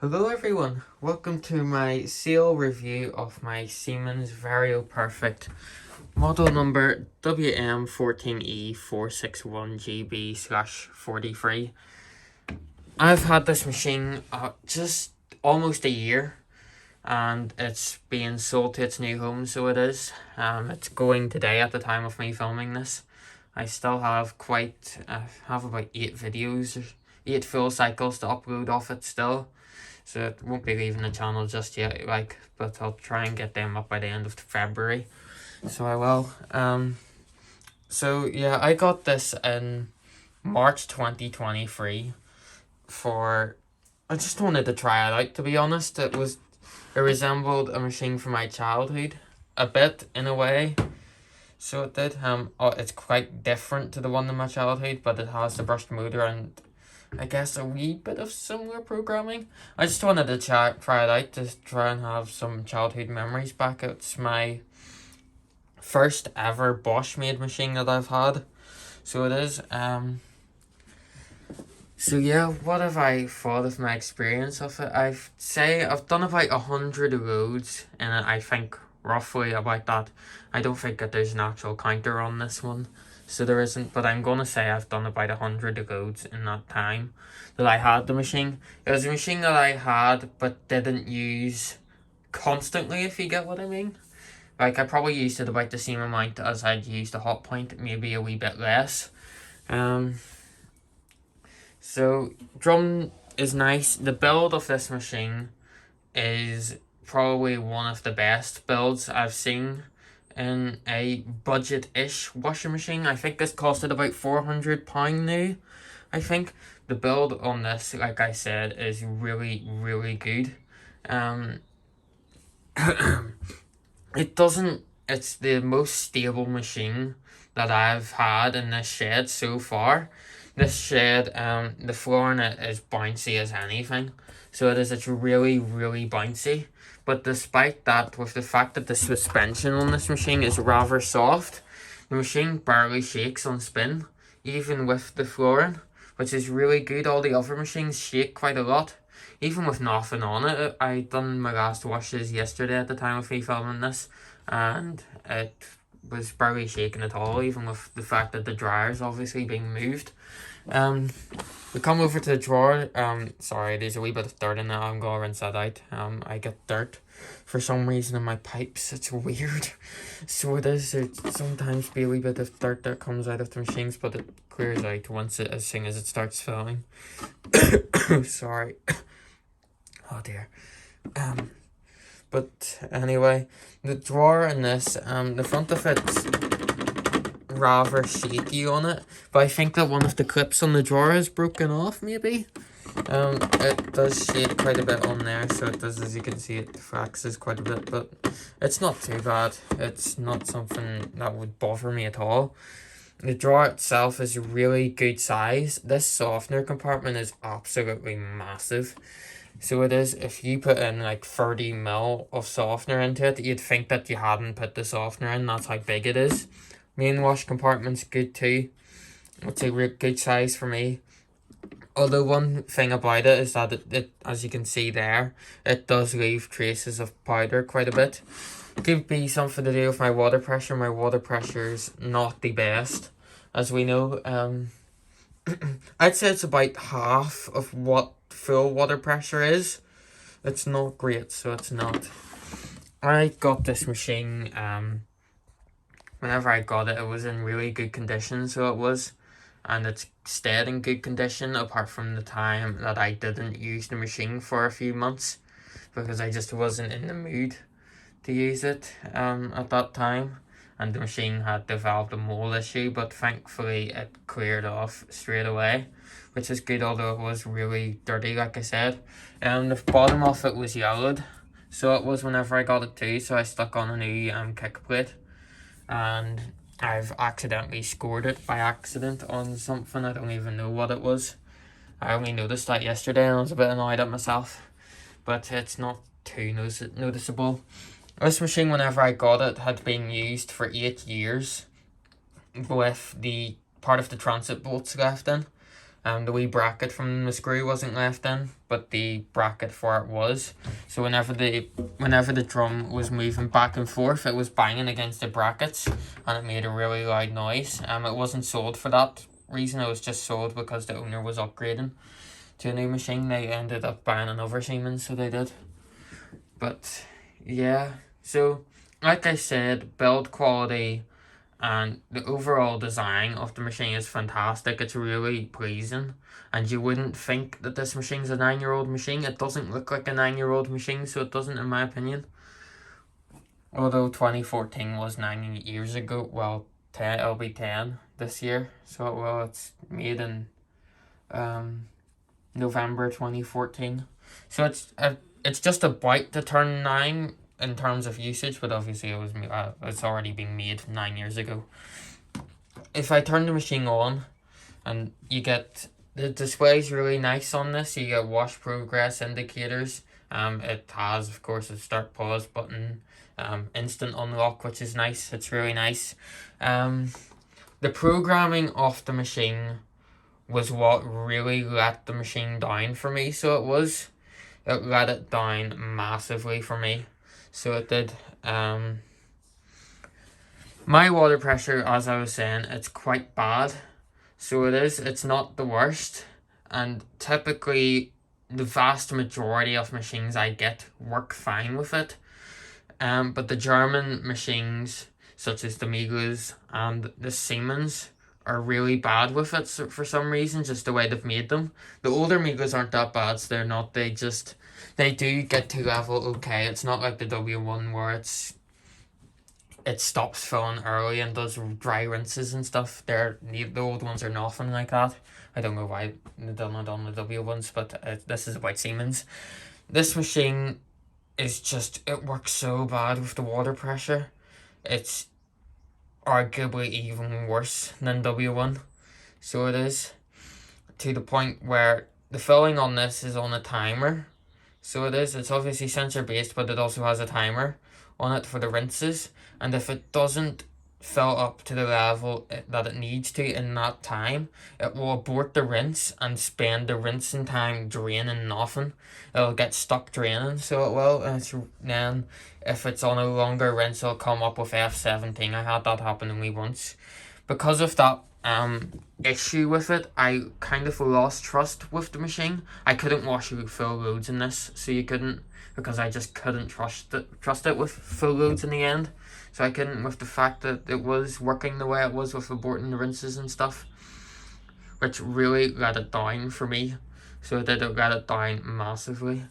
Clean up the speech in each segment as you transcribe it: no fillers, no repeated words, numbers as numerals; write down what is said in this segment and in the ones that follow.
Hello everyone, welcome to my sale review of my Siemens varioperfect model number WM14E461GB/43. I've had this machine just almost a year and it's being sold to its new home, so it is. It's going today at the time of me filming this. I still have have about 8 videos, 8 full cycles to upload off it still. So it won't be leaving the channel just yet, but I'll try and get them up by the end of February. So I will. So yeah, I got this in March 2023 for, I just wanted to try it out, to be honest. It resembled a machine from my childhood, a bit in a way. So it did. It's quite different to the one in my childhood, but it has the brushed motor and I guess a wee bit of similar programming. I just wanted to try it out to try and have some childhood memories back. It's my first ever Bosch made machine that I've had. So it is. So yeah, what have I thought of my experience of it? I've done about 100 loads in it, I think roughly about that. I don't think that there's an actual counter on this one. So there isn't, but I'm gonna say I've done about 100 loads in that time that I had the machine. It was a machine that I had but didn't use constantly, if you get what I mean. Like, I probably used it about the same amount as I'd used the hot point, maybe a wee bit less. So drum is nice. The build of this machine is probably one of the best builds I've seen in a budget-ish washing machine. I think this costed about £400 now. I think the build on this, like I said, is really, really good. It's the most stable machine that I've had in this shed so far. This shed, the floor in it is bouncy as anything. So it's really, really bouncy. But despite that, with the fact that the suspension on this machine is rather soft, the machine barely shakes on spin, even with the flooring, which is really good. All the other machines shake quite a lot. Even with nothing on it, I done my last washes yesterday at the time of me filming this, and it was barely shaking at all, even with the fact that the dryer's obviously being moved. We come over to the drawer. Sorry, there's a wee bit of dirt in there. I'm gonna rinse that out. I get dirt for some reason in my pipes. It's weird. So it is. There'd sometimes be a wee bit of dirt that comes out of the machines, but it clears out as soon as it starts filling. Sorry. Oh dear. But anyway, the drawer in this, the front of it's rather shaky on it, but I think that one of the clips on the drawer is broken off, maybe. It does shake quite a bit on there, so it does, as you can see, it flexes quite a bit, but it's not too bad. It's not something that would bother me at all. The drawer itself is a really good size. This softener compartment is absolutely massive. So it is, if you put in like 30 ml of softener into it, you'd think that you hadn't put the softener in. That's how big it is. Main wash compartment's good too. It's a real good size for me. Although one thing about it is that it as you can see there, it does leave traces of powder quite a bit. Could be something to do with my water pressure. My water pressure's not the best, as we know. I'd say it's about half of what full water pressure is. It's not great, so it's not. I got this machine, whenever I got it, it was in really good condition, so it was. And it's stayed in good condition, apart from the time that I didn't use the machine for a few months, because I just wasn't in the mood to use it at that time. And the machine had developed a mold issue, but thankfully it cleared off straight away, which is good, although it was really dirty, like I said. The bottom of it was yellowed, so it was whenever I got it too, so I stuck on a new kick plate, and I've accidentally scored it by accident on something. I don't even know what it was. I only noticed that yesterday and I was a bit annoyed at myself, but it's not too noticeable. This machine, whenever I got it, had been used for 8 years with the part of the transit bolts left in. The wee bracket from the screw wasn't left in, but the bracket for it was. So whenever the drum was moving back and forth, it was banging against the brackets, and it made a really loud noise. It wasn't sold for that reason. It was just sold because the owner was upgrading to a new machine. They ended up buying another Siemens, so they did. But yeah, so like I said, build quality and the overall design of the machine is fantastic. It's really pleasing, and you wouldn't think that this machine's a 9-year-old machine. It doesn't look like a 9-year-old machine, so it doesn't, in my opinion. Although 2014 was 9 years ago, well, 10, it'll be 10 this year, so it will. It's made in November 2014, so it's just about to turn 9 in terms of usage, but obviously it's already been made 9 years ago. If I turn the machine on, and you get the display's really nice on this. You get wash progress indicators. It has, of course, a start pause button, instant unlock, which is nice. It's really nice. The programming of the machine was what really let the machine down for me. So it let it down massively for me. So it did. My water pressure, as I was saying, it's quite bad. So it's not the worst. And typically, the vast majority of machines I get work fine with it. But the German machines, such as the Miegels and the Siemens, are really bad with it for some reason, just the way they've made them. The older Miegels aren't that bad, so they're not. They do get to level okay. It's not like the W1 where it stops filling early and does dry rinses and stuff. The old ones are nothing like that. I don't know why they've done it on the W ones, but this is about Siemens. This machine is just, it works so bad with the water pressure. It's arguably even worse than W1. So it is, to the point where the filling on this is on a timer. So it's obviously sensor based, but it also has a timer on it for the rinses. And if it doesn't fill up to the level that it needs to in that time, it will abort the rinse and spend the rinsing time draining nothing. It'll get stuck draining, so it will. And then if it's on a longer rinse, it'll come up with F17. I had that happen to me once. Because of that issue with it, I kind of lost trust with the machine. I couldn't wash it with full loads in this, so you couldn't, because I just couldn't trust it with full loads in the end. So I couldn't, with the fact that it was working the way it was with aborting the rinses and stuff, which really let it down for me. So it let it down massively.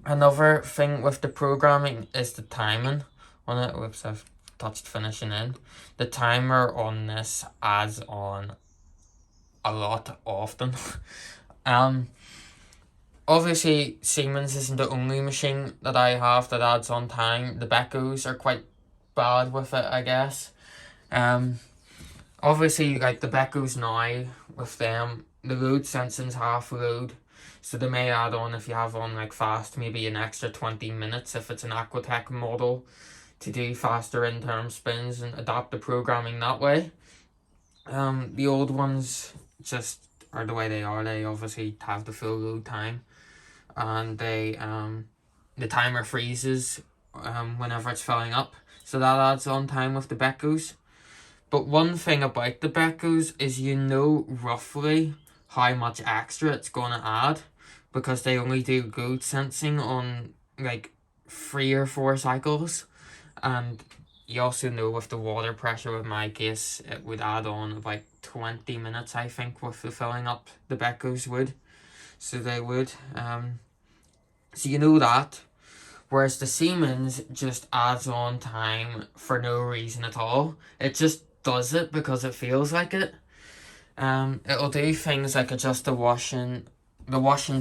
Another thing with the programming is the timing on it. Whoops, I've touched finishing in. The timer on this adds on a lot often. Obviously Siemens isn't the only machine that I have that adds on time. The Beckos are quite bad with it, I guess. Obviously, like the Beckos now, with them, the load sensing's half load, so they may add on, if you have on like fast, maybe an extra 20 minutes if it's an Aquatech model, to do faster in-term spins and adapt the programming that way. The old ones just are the way they are. They obviously have the full load time, and they the timer freezes whenever it's filling up, so that adds on time with the Beckos. But one thing about the Beckos is you know roughly how much extra it's going to add, because they only do load sensing on like 3 or 4 cycles. And you also know with the water pressure, with my case, it would add on about 20 minutes, I think, with the filling up. The Beckos would. So they would. So you know that. Whereas the Siemens just adds on time for no reason at all. It just does it because it feels like it. It'll do things like adjust the washing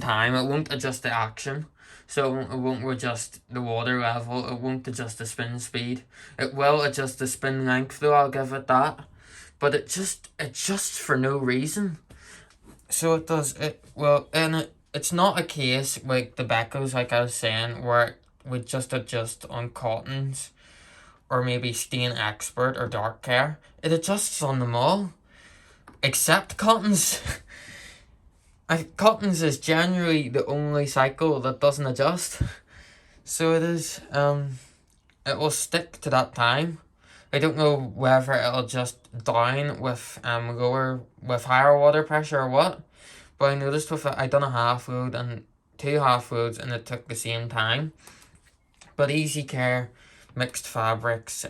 time. It won't adjust the action. So it won't adjust the water level. It won't adjust the spin speed. It will adjust the spin length though, I'll give it that. But it adjusts for no reason. So it does it well, and it's not a case like the Beckos, like I was saying, where it would just adjust on cottons or maybe Stain Expert or Dark Care. It adjusts on them all, except cottons. Cottons is generally the only cycle that doesn't adjust. So it is, it will stick to that time. I don't know whether it'll just down with higher water pressure or what. But I noticed with it, I done a half load and 2 half loads and it took the same time. But Easy Care, Mixed Fabrics,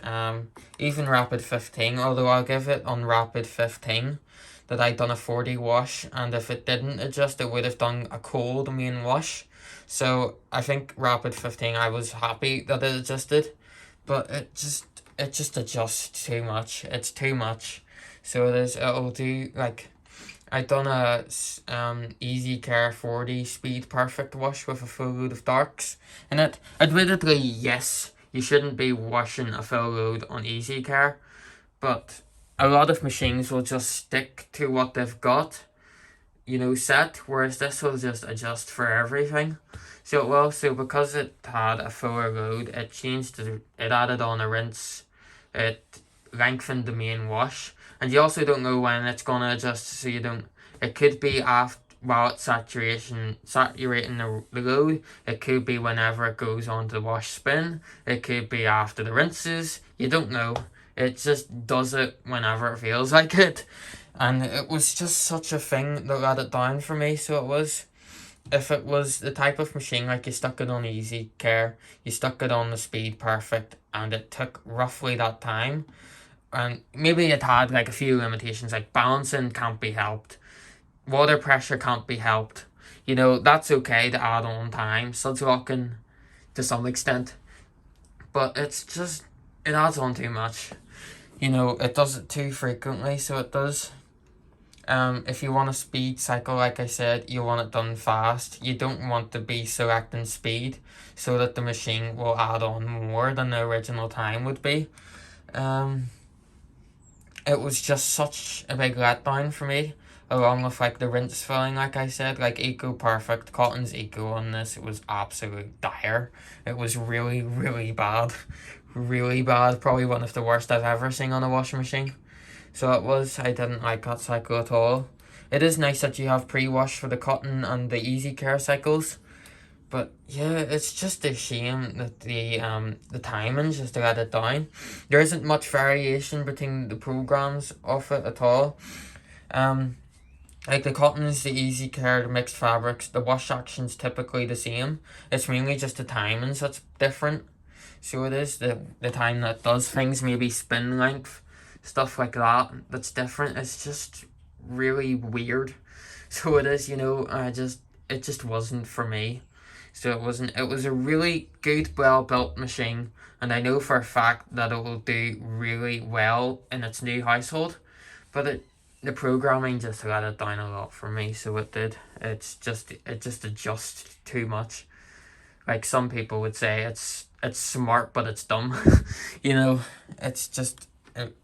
even Rapid 15, although I'll give it on Rapid 15 that I done a 40 wash, and if it didn't adjust, it would have done a cold main wash. So I think Rapid 15, I was happy that it adjusted, but it just adjusts too much. It's too much. So it'll do like I done a Easy Care 40 speed perfect wash with a full load of darks in it. Admittedly, yes, you shouldn't be washing a full load on Easy Care, but a lot of machines will just stick to what they've got, set, whereas this will just adjust for everything. So because it had a fuller load, it added on a rinse, it lengthened the main wash, and you also don't know when it's gonna adjust, so you don't. It could be after while it's saturating the load. It could be whenever it goes on to the wash spin. It could be after the rinses. You don't know. It just does it whenever it feels like it, and it was just such a thing that let it down for me. So it was. If it was the type of machine like you stuck it on Easy Care, you stuck it on the Speed Perfect, and it took roughly that time, and maybe it had like a few limitations, like balancing can't be helped, water pressure can't be helped. That's okay to add on time, suds locking to some extent, but it adds on too much. It does it too frequently, so it does. If you want a speed cycle, like I said, you want it done fast. You don't want to be selecting speed so that the machine will add on more than the original time would be. It was just such a big letdown for me, along with like the rinse filling, like I said, like Eco Perfect, Cotton's Eco on this, it was absolute dire. It was really, really bad. Really bad, probably one of the worst I've ever seen on a washing machine. So I didn't like that cycle at all. It is nice that you have pre-wash for the Cotton and the Easy Care cycles. But yeah, it's just a shame that the timing just let it down. There isn't much variation between the programs of it at all. Like the Cottons, the Easy Care, the Mixed Fabrics, the wash action's typically the same. It's mainly just the timings that's different. So it is the time that does things, maybe spin length, stuff like that, that's different. It's just really weird. So it is, it just wasn't for me. So it was a really good, well built machine, and I know for a fact that it will do really well in its new household. But the programming just let it down a lot for me, so it did. It just adjusts too much. Like some people would say it's smart but it's dumb. It's just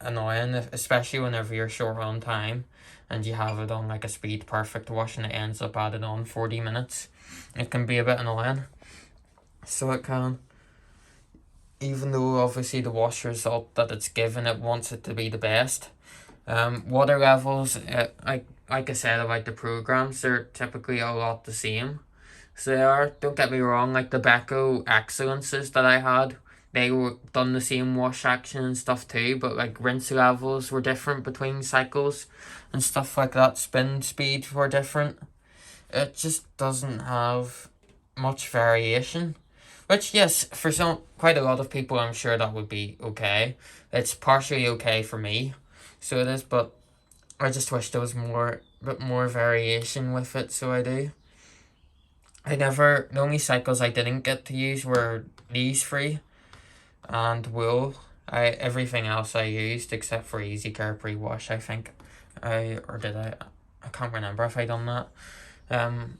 annoying, especially whenever you're short on time and you have it on like a speed perfect wash and it ends up added on 40 minutes. It can be a bit annoying. So it can. Even though obviously the wash result that it's given, it wants it to be the best. Water levels, like I said about the programs, they're typically a lot the same. So they are, don't get me wrong, like the Beko Excellences that I had, they were done the same wash action and stuff too, but like rinse levels were different between cycles and stuff like that. Spin speed were different. It just doesn't have much variation. Which, yes, for quite a lot of people, I'm sure that would be okay. It's partially okay for me, so it is, but I just wish there was bit more variation with it, so I do. The only cycles I didn't get to use were these three and wool. Everything else I used except for Easy Care pre-wash, I think. I can't remember if I done that.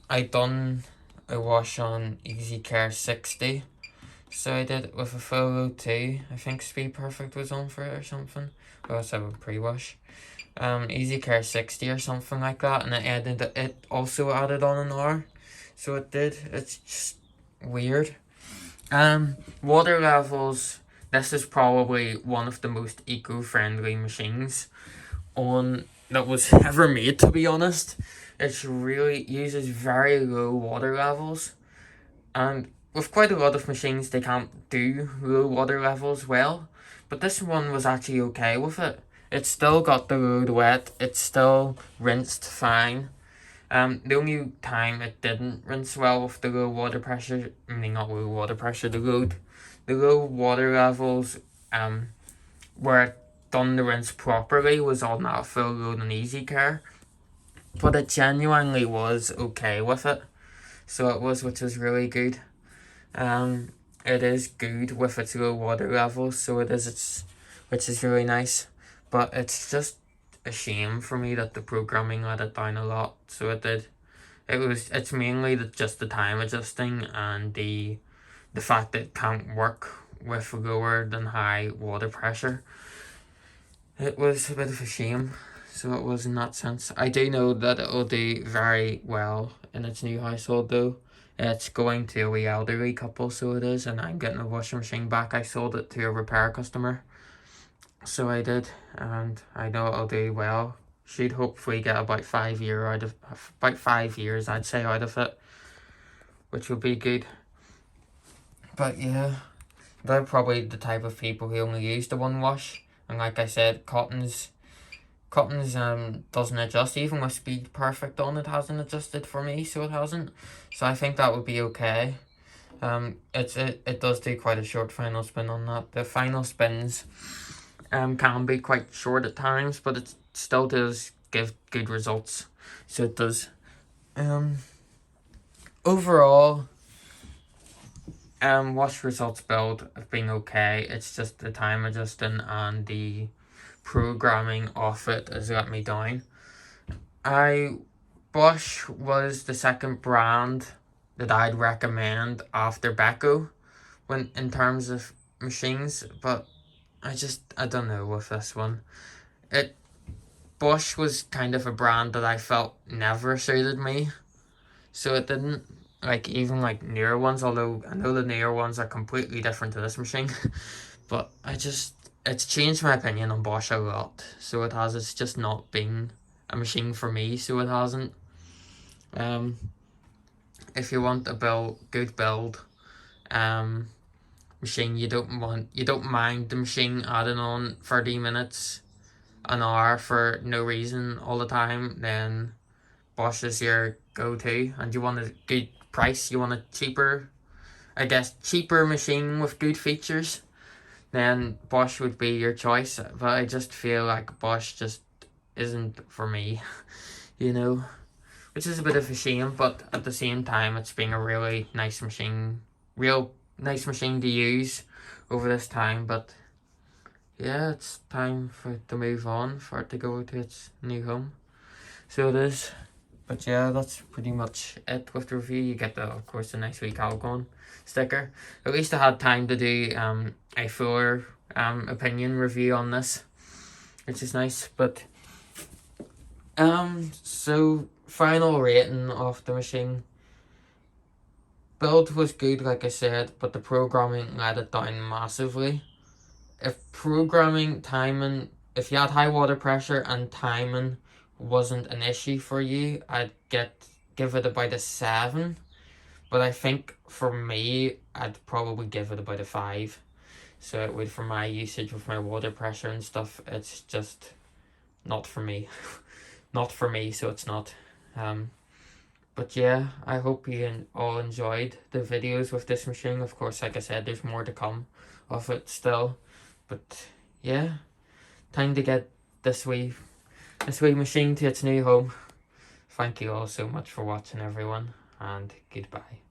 I done a wash on Easy Care 60. So I did it with a full load too. I think Speed Perfect was on for it or something. Or else I would pre-wash. Easy Care 60 or something like that, and it also added on an hour. So it did. It's just weird. Water levels. This is probably one of the most eco-friendly machines that was ever made, to be honest. It really uses very low water levels, and with quite a lot of machines they can't do low water levels well, but this one was actually okay with it. It still got the load wet, it still rinsed fine. The only time it didn't rinse well with the low water pressure, I mean not low water pressure, the low water levels, where it done the rinse properly was on that full load and easy care. But it genuinely was okay with it. So it was, which was really good. It is good with its low water levels, so which is really nice. But it's just a shame for me that the programming let it down a lot. So it did. It's mainly just the time adjusting and the fact that it can't work with lower than high water pressure. It was a bit of a shame. So it was in that sense. I do know that it'll do very well in its new household though. It's going to a wee elderly couple, so it is, and I'm getting a washing machine back. I sold it to a repair customer. So I did, and I know it'll do well. She'd hopefully get about 5 years, I'd say, out of it, which would be good. But yeah, they're probably the type of people who only use the one wash. And like I said, Cotton's doesn't adjust. Even with Speed Perfect on, it hasn't adjusted for me, so it hasn't. So I think that would be okay. It does do quite a short final spin on that. The final spins can be quite short at times, but it still does give good results. So it does. Overall, wash results build have been okay. It's just the time adjusting and the programming of it has let me down. Bosch was the second brand that I'd recommend after Beko when in terms of machines, but I don't know with this one. Bosch was kind of a brand that I felt never suited me, so it didn't. Like even like newer ones, although I know the newer ones are completely different to this machine, but it's changed my opinion on Bosch a lot. So it has. It's just not been a machine for me. So it hasn't. If you want a good build, machine, you don't mind the machine adding on 30 minutes, an hour for no reason all the time, then Bosch is your go-to. And you want a good price, you want a cheaper machine with good features, then Bosch would be your choice. But I just feel like Bosch just isn't for me, you know, which is a bit of a shame, but at the same time, it's been a really nice machine, real nice machine to use over this time. But yeah, it's time for it to move on, for it to go to its new home. So it is. But yeah, that's pretty much it with the review. You get of course, a nice wee Calgon sticker. At least I had time to do a fuller opinion review on this, which is nice. But so final rating of the machine. Build was good, like I said, but the programming let it down massively. If you had high water pressure and timing wasn't an issue for you, I'd give it about a 7. But I think for me, I'd probably give it about a 5. So it would, for my usage with my water pressure and stuff, it's just not for me. Not for me, so it's not. But yeah, I hope you all enjoyed the videos with this machine. Of course, like I said, there's more to come of it still. But yeah, time to get this wee machine to its new home. Thank you all so much for watching, everyone, and goodbye.